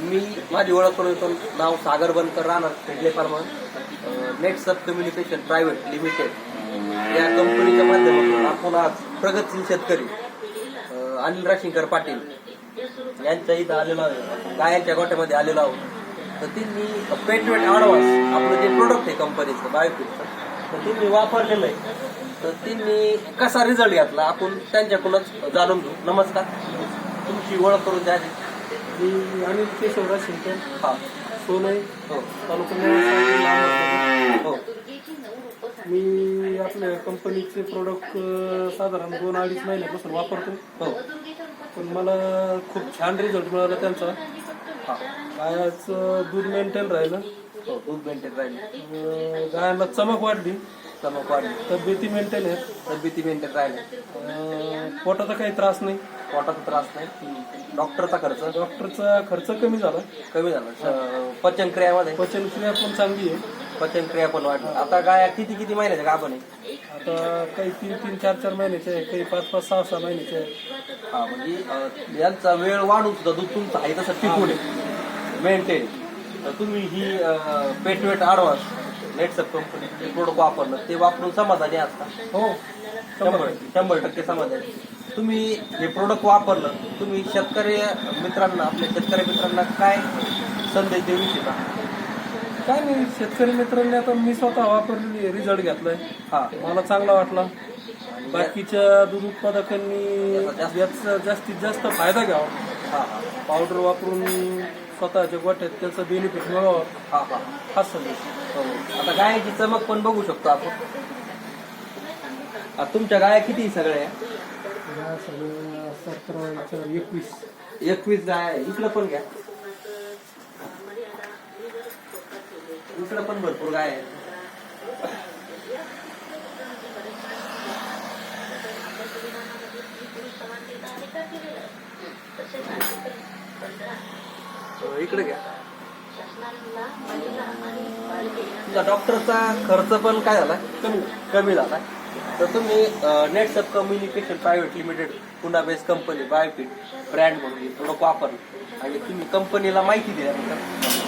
मी माझी ओळख करून येतो. नाव सागर बनकर, राहणार खेडले फार्मा, नेट सब कम्युनिकेशन प्रायव्हेट लिमिटेड या कंपनीच्या माध्यमातून आपण आज प्रगतशील शेतकरी अनिल राशींकर पाटील यांच्या इथं आलेलो आहोत, गायांच्या गोठ्यामध्ये आलेलो आहोत. तर त्यांनी पेटवेट ॲडव्हान्स आपलं जे प्रोडक्ट आहे कंपनीचं बायोफिटचं, तर त्यांनी वापरलेलं आहे. तर त्यांनी कसा रिझल्ट घेतला आपण त्यांच्याकडूनच जाणून घेऊ. नमस्कार, तुमची ओळख करून द्या. मी अनिल केशव राशींकर, हा, सोनई, हो तालुका नेवासा. हो. मी आपल्या कंपनीचे प्रोडक्ट साधारण 2-2.5 महिन्यापासून वापरतो. हो पण मला खूप छान रिझल्ट मिळाला त्यांचा. हा, गायाचं दूध मेंटेन राहिलं, हो दूध मेंटेन राहिले, गायांना चमक वाढली, चमक वाढली, तब्येती मेंटेन आहेत, तब्येती मेंटेन राहिले, पोटाचा काही त्रास नाही, पोटाचा त्रास नाही, डॉक्टरचा खर्च डॉक्टरचा खर्च कमी झाला, कमी झाला, पचनक्रियामध्ये पचनक्रिया पण चांगली आहे. पचनक्रिया पण वाढली. आता गाया किती महिन्याच्या गाभण आहे? आता काही 3-3, 4-4 महिन्याचे आहे, काही 5-5, 6-6 महिन्याचे आहे. हा, म्हणजे यांचा वेळ वाढून सुद्धा दूध तुमचं आहे तसं टिकून आहे, मेंटेन. तर तुम्ही ही पेटवेट ॲडव्हान्स नेट सब कंपनी प्रोडक्ट वापरलं, ते वापरून समाधानी असता? हो, 100% समाधानी. तुम्ही हे प्रोडक्ट वापरलं, तुम्ही शेतकरी मित्रांना, आपल्या शेतकरी मित्रांना काय संदेश देऊ इच्छिता? काय नाही, शेतकरी मित्रांनी आता मी स्वतः वापरलेली रिझल्ट घेतलाय. हा, मला चांगला वाटला. बाकीच्या दूध उत्पादकांनी याचा जास्तीत जास्त फायदा घ्यावा. हा, पावडर वापरून स्वतःच्या गोठ्यात त्याचा बेनिफिट मिळावा, हा, हा. हा संदेश. हो. आता गायची चमक पण बघू शकतो आपण. आता तुमच्या गाया किती सगळ्या? या सगळं 17-21. 21 गाय. इकडं पण घ्या, इकडं पण भरपूर गाय आहेत. इकडे घ्या. तुमचा डॉक्टरचा खर्च पण काय झाला? कमी झाला. तर तुम्ही नेट सब कम्युनिकेशन प्रायव्हेट लिमिटेड, पुन्हा बेस्ट कंपनी, बायोफिट ब्रँड म्हणून प्रोडक्ट वापरलं आणि तुम्ही कंपनीला माहिती दिल्यानंतर